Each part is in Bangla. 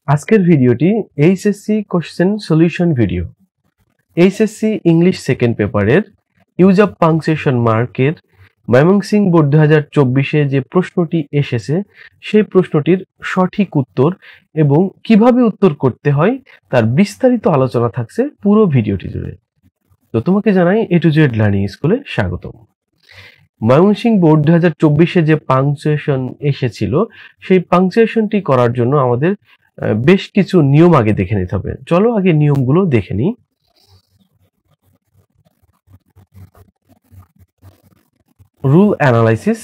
আজকের ভিডিওটি HSC question solution video. HSC English second পেপারের ইউজ অফ পাংচুয়েশন মার্কের ময়মনসিংহ বোর্ড 2024-এ যে প্রশ্নটি এসেছে সেই প্রশ্নটির সঠিক উত্তর এবং কিভাবে উত্তর করতে হয় তার বিস্তারিত আলোচনা থাকছে পুরো ভিডিওটি জুড়ে। তো তোমাকে জানাই এ টু জেড লার্নিং স্কুলে স্বাগতম। ময়মনসিংহ বোর্ড 2024-এ যে পাংচুয়েশন এসেছিল সেই পাংচুয়েশনটি করার জন্য আমাদের বেশ কিছু নিয়ম আগে দেখে নিতে হবে। চলো আগে নিয়মগুলো দেখে নিই। রুল অ্যানালাইসিস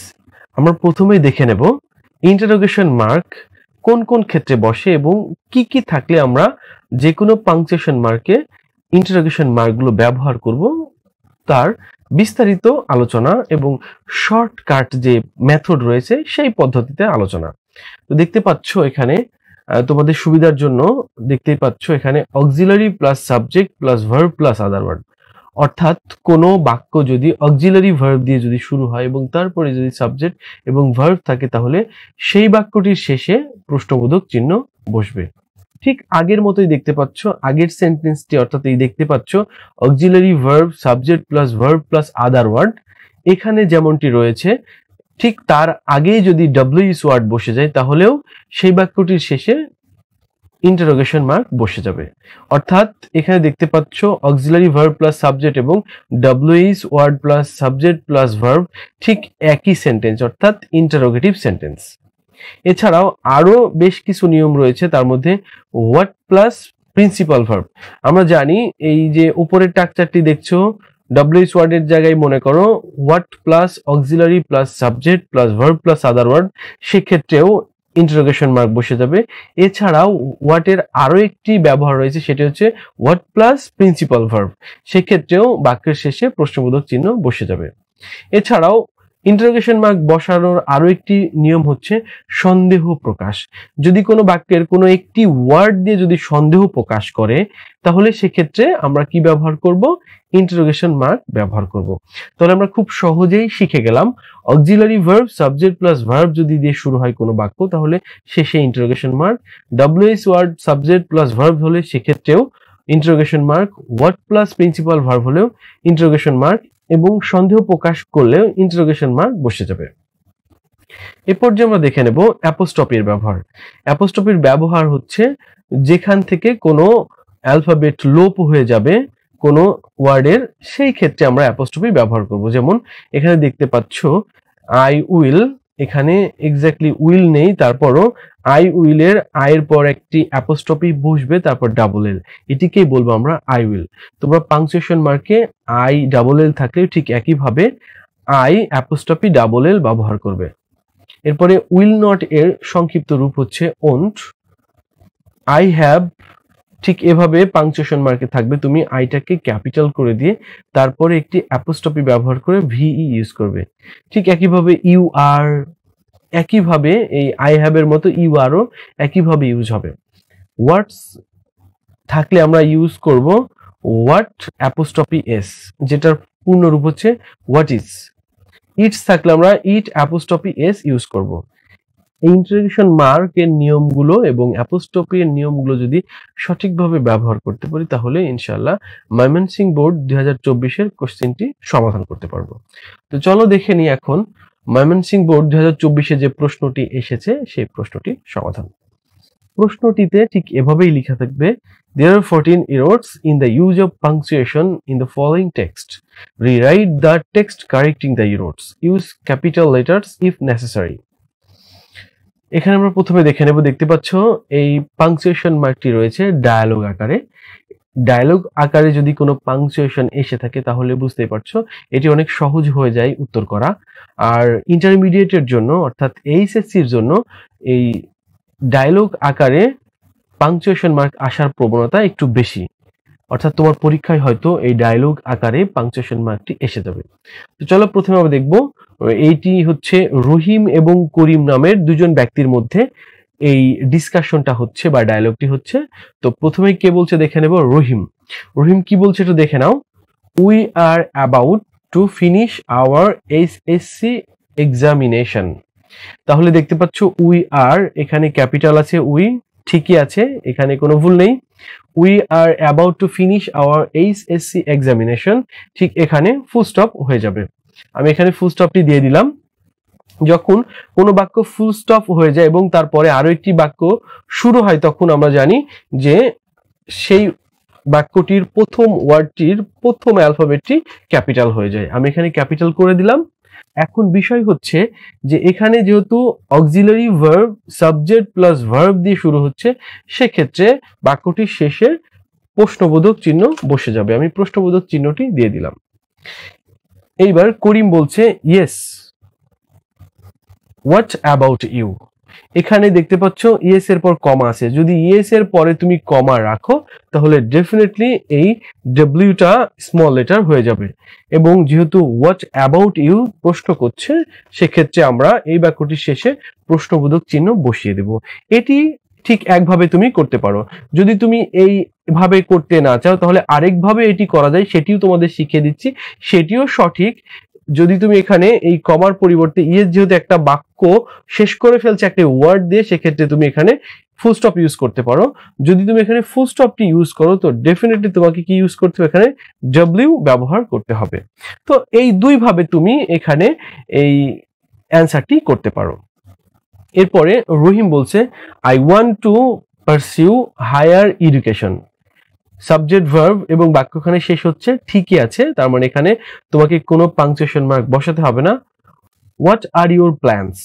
আমরা প্রথমেই দেখে নেব ইন্টারোগেশন মার্ক কোন কোন ক্ষেত্রে বসে এবং কি কি থাকলে আমরা যে কোনো পাংচুয়েশন মার্কে ইন্টারোগেশন মার্কগুলো ব্যবহার করব তার বিস্তারিত আলোচনা এবং শর্টকাট যে মেথড রয়েছে সেই পদ্ধতিতে আলোচনা। তো দেখতে পাচ্ছ এখানে তোমাদের সুবিধার জন্য দেখতেই পাচ্ছ এখানে auxiliary plus subject plus verb plus other word, অর্থাৎ কোনো বাক্য যদি অক্সিলারি ভার্ব দিয়ে যদি শুরু হয় এবং তারপরে যদি সাবজেক্ট এবং ভার্ব থাকে তাহলে সেই বাক্যটির শেষে প্রশ্নবোধক চিহ্ন বসবে। ঠিক আগের মতোই দেখতে পাচ্ছ আগের সেন্টেন্সটি, অর্থাৎ এই দেখতে পাচ্ছ auxiliary verb subject plus verb plus other word, এখানে যেমনটি রয়েছে ঠিক তার আগেই যদি ডব্লিউএস ওয়ার্ড বসে যায় তাহলেও সেই বাক্যটির শেষে ইন্টারোগেশন মার্ক বসে যাবে। অর্থাৎ এখানে দেখতে পাচ্ছ অক্সিলারি ভার্ব প্লাস সাবজেক্ট এবং WS word plus subject plus verb ঠিক একই সেন্টেন্স, অর্থাৎ ইন্টারোগেটিভ সেন্টেন্স। এছাড়াও আরো বেশ কিছু নিয়ম রয়েছে, তার মধ্যে হোয়াট প্লাস প্রিন্সিপাল ভার্ব। আমরা জানি এই যে উপরের স্ট্রাকচারটি দেখছো ডব্লিউএস ওয়ার্ডের জায়গায় মনে করো what plus auxiliary plus subject plus verb plus other word, সেক্ষেত্রেও ইন্টারোগেশন মার্ক বসে যাবে। এছাড়াও হোয়াটের আরো একটি ব্যবহার রয়েছে, সেটি হচ্ছে হোয়াট প্লাস প্রিন্সিপাল ভার্ব, সেক্ষেত্রেও বাক্যের শেষে প্রশ্নবোধক চিহ্ন বসে যাবে। এছাড়াও ইন্টারোগেশন মার্ক বসানোর আরো একটি নিয়ম হচ্ছে সন্দেহ প্রকাশ। যদি কোনো বাক্যের কোনো একটি ওয়ার্ড দিয়ে যদি সন্দেহ প্রকাশ করে তাহলে সেক্ষেত্রে আমরা কি ব্যবহার করব? ইন্টারোগেশন মার্ক ব্যবহার করব। তাহলে আমরা খুব সহজেই শিখে গেলাম auxiliary verb subject plus verb যদি দিয়ে শুরু হয় কোনো বাক্য তাহলে শেষে interrogation mark, WS word subject plus verb হলে সেক্ষেত্রেও interrogation mark, what plus principal verb হলেও ইন্টারোগেশন মার্ক এবং সন্দেহ প্রকাশ করলেও ইন্টারোগেশন মার্ক বসে যাবে। এরপর যে আমরা দেখে নেব অ্যাপোস্ট্রফির ব্যবহার। অ্যাপোস্ট্রফির ব্যবহার হচ্ছে যেখান থেকে কোনো অ্যালফাবেট লোপ হয়ে যাবে কোনো ওয়ার্ডের, সেই ক্ষেত্রে আমরা অ্যাপোস্ট্রফি ব্যবহার করব। যেমন এখানে দেখতে পাচ্ছ আই উইল, এখানে এক্স্যাক্টলি উইল নেই, তারপরও আই উইলের আয়ের পর একটি অ্যাপোস্ট্রফি বসবে, তারপর ডাবল এল, এটিকেই বলবো আমরা আই উইল। তোমরা পাংচুয়েশন মার্কে আই ডাবল এল থাকলেও ঠিক একইভাবে আই অ্যাপোস্ট্রফি ডাবল এল ব্যবহার করবে। এরপরে উইল নট এর সংক্ষিপ্ত রূপ হচ্ছে ওন্ট। আই হ্যাভ ঠিক এভাবে পাংচুয়েশন মার্কে থাকবে, তুমি আইটাকে ক্যাপিটাল করে দিয়ে তারপরে একটি অ্যাপোস্ট্রফি ব্যবহার করে ভিই ইউজ করবে। ঠিক একইভাবে ইউ আর, একইভাবে এই আই হ্যাভ এর মতো ইউ আরও একইভাবে ইউজ হবে। হোয়াটস থাকলে আমরা ইউজ করব হোয়াট অ্যাপোস্ট্রফি এস, যেটার পূর্ণ রূপ হচ্ছে হোয়াট ইজ। ইটস থাকলে আমরা ইট অ্যাপোস্ট্রফি এস ইউজ করব। ইন্টারোগেশন মার্কের নিয়মগুলো এবং অ্যাপোস্ট্রফির নিয়মগুলো যদি সঠিকভাবে ব্যবহার করতে পারি তাহলে ইনশাআল্লাহ ময়মনসিংহ বোর্ড 2024-এর কোশ্চেনটি সমাধান করতে পারবো। তো চলো দেখে নিই এখন ময়মনসিংহ বোর্ড 2024-এ যে প্রশ্নটি এসেছে সেই প্রশ্নটি সমাধান। প্রশ্নটিতে ঠিক এভাবেই লেখা থাকবে there are 14 errors in the use of punctuation in the following text. Rewrite the text correcting the errors. Use capital letters if necessary. এখানে আমরা প্রথমে দেখে নেব, দেখতে পাচ্ছ এই পাংচুয়েশন মার্কটি রয়েছে ডায়ালগ আকারে। ডায়ালগ আকারে যদি কোনো পাংচুয়েশন এসে থাকে তাহলে বুঝতেই পারছো এটি অনেক সহজ হয়ে যায় উত্তর করা। আর ইন্টারমিডিয়েটের জন্য অর্থাৎ এইচএসসির জন্য এই ডায়ালগ আকারে পাংচুয়েশন মার্ক আসার প্রবণতা একটু বেশি, অর্থাৎ তোমার পরীক্ষায় হয়তো এই ডায়ালগ আকারে পাংচুয়েশন মার্কটি এসে যাবে। তো চলো প্রথমে আমরা দেখব এইটি হচ্ছে রহিম এবং করিম নামের দুজন ব্যক্তির মধ্যে এই ডিসকাশনটা হচ্ছে বা ডায়ালগটি হচ্ছে। তো প্রথমে কে বলছে দেখে নেব, রহিম। রহিম কি বলছে একটু দেখে নাও। We are about to finish our HSC examination. তাহলে দেখতে পাচ্ছ উই আর, এখানে ক্যাপিটাল আছে উই, ঠিকই আছে, এখানে কোনো ভুল নেই। We are about to finish our HSC examination, ঠিক এখানে ফুল স্টপ হয়ে যাবে। আমি এখানে ফুল স্টপটি দিয়ে দিলাম। যখন কোনো বাক্য ফুল স্টপ হয়ে যায় এবং তারপরে আরো একটি বাক্য শুরু হয়, তখন আমরা জানি যে সেই বাক্যটির প্রথম ওয়ার্ডটির প্রথম অ্যালফাবেটটি ক্যাপিটাল হয়ে যায়। আমি এখানে ক্যাপিটাল করে দিলাম। এখন বিষয় হচ্ছে যে এখানে যেহেতু auxiliary verb subject plus verb দিয়ে শুরু হচ্ছে, সেক্ষেত্রে বাক্যটির শেষে প্রশ্নবোধক চিহ্ন বসে যাবে। আমি প্রশ্নবোধক চিহ্নটি দিয়ে দিলাম। এইবার করিম বলছে ইয়েস, হোয়াট অ্যাবাউট ইউ। এখানে দেখতে পাচ্ছ ইয়েস এর পর কমা আছে। যদি ইয়েস এর পরে তুমি কমা রাখো তাহলে ডেফিনেটলি এই ডব্লিউটা স্মল লেটার হয়ে যাবে, এবং যেহেতু হোয়াট অ্যাবাউট ইউ প্রশ্ন করছে, সেক্ষেত্রে আমরা এই বাক্যটির শেষে প্রশ্নবোধক চিহ্ন বসিয়ে দেব। এটি ঠিক একভাবে তুমি করতে পারো। যদি তুমি এইভাবে করতে না চাও তাহলে আরেকভাবে এটি করা যায়, সেটিও তোমাদের শিখিয়ে দিচ্ছি, সেটিও সঠিক। যদি তুমি এখানে এই কমার পরিবর্তে ইয়েস, যেহেতু একটা বাক্য শেষ করে ফেলছে একটা ওয়ার্ড দিয়ে, সেক্ষেত্রে তুমি এখানে ফুল স্টপ ইউজ করতে পারো। যদি তুমি এখানে ফুল স্টপটি ইউজ করো তো ডেফিনেটলি তোমাকে কি ইউজ করতে হবে, এখানে ডব্লিউ ব্যবহার করতে হবে। তো এই দুই ভাবে তুমি এখানে এই অ্যান্সারটি করতে পারো। এরপরে রহিম বলছে I want to pursue higher education. Subject verb এবং বাক্যখানে শেষ হচ্ছে ঠিকই আছে, তার মানে এখানে তোমাকে কোনো পাংচুয়েশন মার্ক বসাতে হবে না। হোয়াট আর ইউর প্ল্যানস,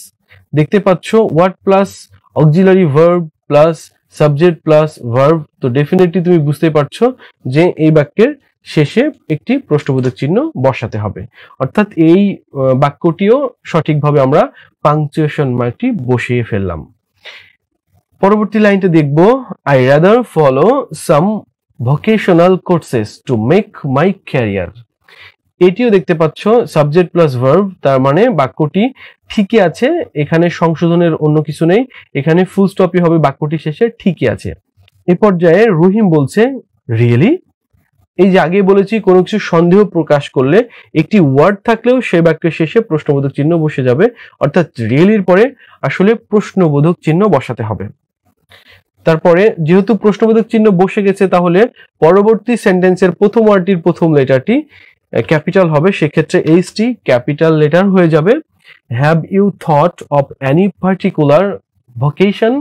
দেখতে পাচ্ছ what plus auxiliary verb plus subject plus verb, তো ডেফিনেটলি তুমি বুঝতে পারছো যে এই বাক্যের শেষে একটি প্রশ্নবোধক চিহ্ন বসাতে হবে, অর্থাৎ এই বাক্যটিও সঠিকভাবে আমরা পাংচুয়েশন মার্কটি বসিয়ে ফেললাম। পরবর্তী লাইনটা দেখব, I rather follow some vocational courses to make my career. এটিও দেখতে পাচ্ছ সাবজেক্ট প্লাস ভার্ব, তার মানে বাক্যটি ঠিকই আছে, এখানে সংশোধনের অন্য কিছু নেই, এখানে ফুল স্টপই হবে বাক্যটি শেষে, ঠিকই আছে। এই পর্যায়ে রহিম বলছে রিয়েলি। এই যে আগে বলেছি কোনো কিছু সন্দেহ প্রকাশ করলে একটি ওয়ার্ড থাকলেও সেই বাক্যের শেষে প্রশ্নবোধক চিহ্ন বসে যাবে, অর্থাৎ রিয়েলির পরে আসলে প্রশ্নবোধক চিহ্ন বসাতে হবে। তারপরে যেহেতু প্রশ্নবোধক চিহ্ন বসে গেছে, তাহলে পরবর্তী সেন্টেন্সের প্রথম ওয়ার্ডটির প্রথম লেটারটি ক্যাপিটাল হবে, সেক্ষেত্রে এইচটি ক্যাপিটাল লেটার হয়ে যাবে। Have you thought of any particular vocation,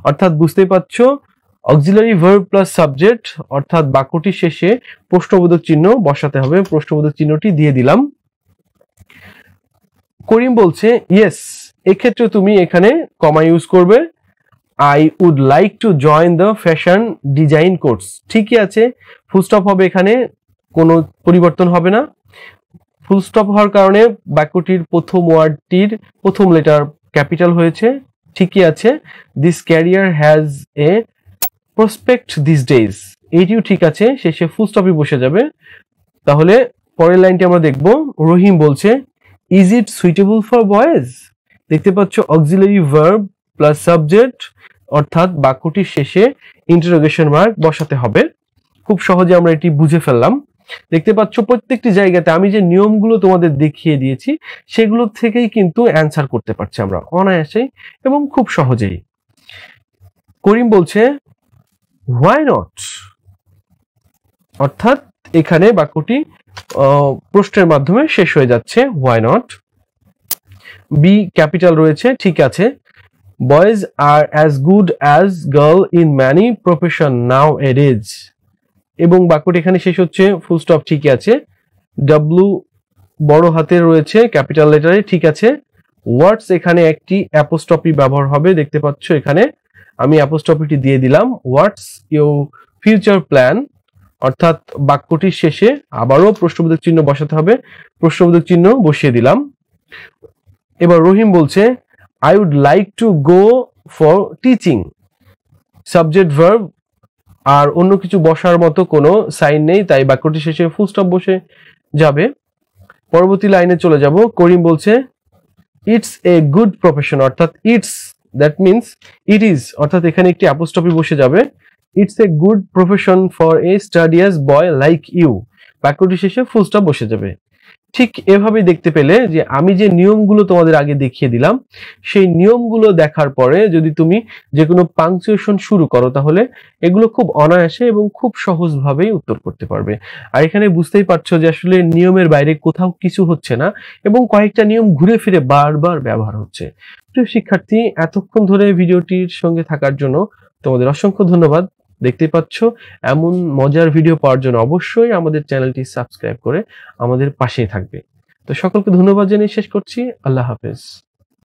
অর্থাৎ বুঝতে পারছো অক্সিলারি ভার্ব প্লাস সাবজেক্ট, অর্থাৎ বাক্যটির শেষে প্রশ্নবোধক চিহ্ন বসাতে হবে। প্রশ্নবোধক চিহ্নটি দিয়ে দিলাম। করিম বলছে ইয়েস, এক্ষেত্রে তুমি এখানে কমা ইউজ করবে। I would like to join the fashion design course, ঠিকই আছে, ফুল স্টপ হবে, এখানে কোনো পরিবর্তন হবে না। ফুল স্টপ হওয়ার কারণে বাক্যটির প্রথম ওয়ার্ডটির প্রথম লেটার ক্যাপিটাল হয়েছে, ঠিকই আছে। This career has a prospect this days, এইটিও ঠিক আছে, শেষে ফুল স্টপই বসে যাবে। তাহলে পরের লাইনটি আমরা দেখব, রহিম বলছে is it suitable for boys. দেখতে পাচ্ছ অক্সিলারি ভার্ব প্লাস সাবজেক্ট, অর্থাৎ বাক্যটির শেষে ইন্টারোগেশন মার্ক বসাতে হবে। খুব সহজে আমরা এটি বুঝে ফেললাম। দেখতে পাচ্ছ প্রত্যেকটি জায়গাতে আমি যে নিয়মগুলো তোমাদের দেখিয়ে দিয়েছি সেগুলো থেকেই কিন্তু অ্যান্সার করতে পারছি আমরা অনায়াসেই এবং খুব সহজেই। করিম বলছে হোয়াই নট, অর্থাৎ এখানে বাক্যটি প্রশ্নের মাধ্যমে শেষ হয়ে যাচ্ছে, হোয়াই নট। বি ক্যাপিটাল রয়েছে, ঠিক আছে। Boys are as good as girl in many profession nowadays, এবং বাক্যটি এখানে শেষ হচ্ছে, ফুল স্টপ ঠিকই আছে। ডাব্লু বড় হাতের রয়েছে ক্যাপিটাল লেটারে, ঠিক আছে। ওয়ার্ডস এখানে একটি অ্যাপোস্ট্রফি ব্যবহার হবে, দেখতে পাচ্ছ এখানে আমি অ্যাপোস্ট্রফিটি দিয়ে দিলাম। হোয়াটস ইউর ফিউচার প্ল্যান, অর্থাৎ বাক্যটির শেষে আবারও প্রশ্নবোধক চিহ্ন বসাতে হবে, প্রশ্নবোধক চিহ্ন বসিয়ে দিলাম। এবার রহিম বলছে I would like to go for teaching. Subject verb আর অন্য কিছু বসার মতো কোনো সাইন নেই, তাই বাক্যটি শেষে ফুল স্টপ বসে যাবে। পরবর্তী লাইনে চলে যাব। করিম বলছে ইটস এ গুড প্রফেশন, অর্থাৎ it's that means it is, অর্থাৎ এখানে একটি অ্যাপোস্ট্রফি বসে যাবে। It's a good profession for a studious boy like you, বাক্যটি শেষে ফুল স্টপ বসে যাবে। ঠিক এভাবে দেখতে পেলে যে আমি যে নিয়মগুলো তোমাদের আগে দেখিয়ে দিলাম, সেই নিয়মগুলো দেখার পরে যদি তুমি যে কোনো পাংচুয়েশন শুরু করো তাহলে এগুলো খুব অনায়াসে এবং খুব সহজভাবেই উত্তর করতে পারবে। আর এখানে বুঝতেই পারছো যে আসলে নিয়মের বাইরে কোথাও কিছু হচ্ছে না এবং কয়েকটা নিয়ম ঘুরে ফিরে বারবার ব্যবহার হচ্ছে। প্রিয় শিক্ষার্থী, এতক্ষণ ধরে ভিডিওটির সঙ্গে থাকার জন্য তোমাদের অসংখ্য ধন্যবাদ। দেখতেই পাচ্ছ, এমন মজার ভিডিও পাওয়ার জন্য অবশ্যই আমাদের চ্যানেলটি সাবস্ক্রাইব করে আমাদের পাশেই থাকবে। তো সকলকে ধন্যবাদ জানিয়ে শেষ করছি। আল্লাহ হাফেজ।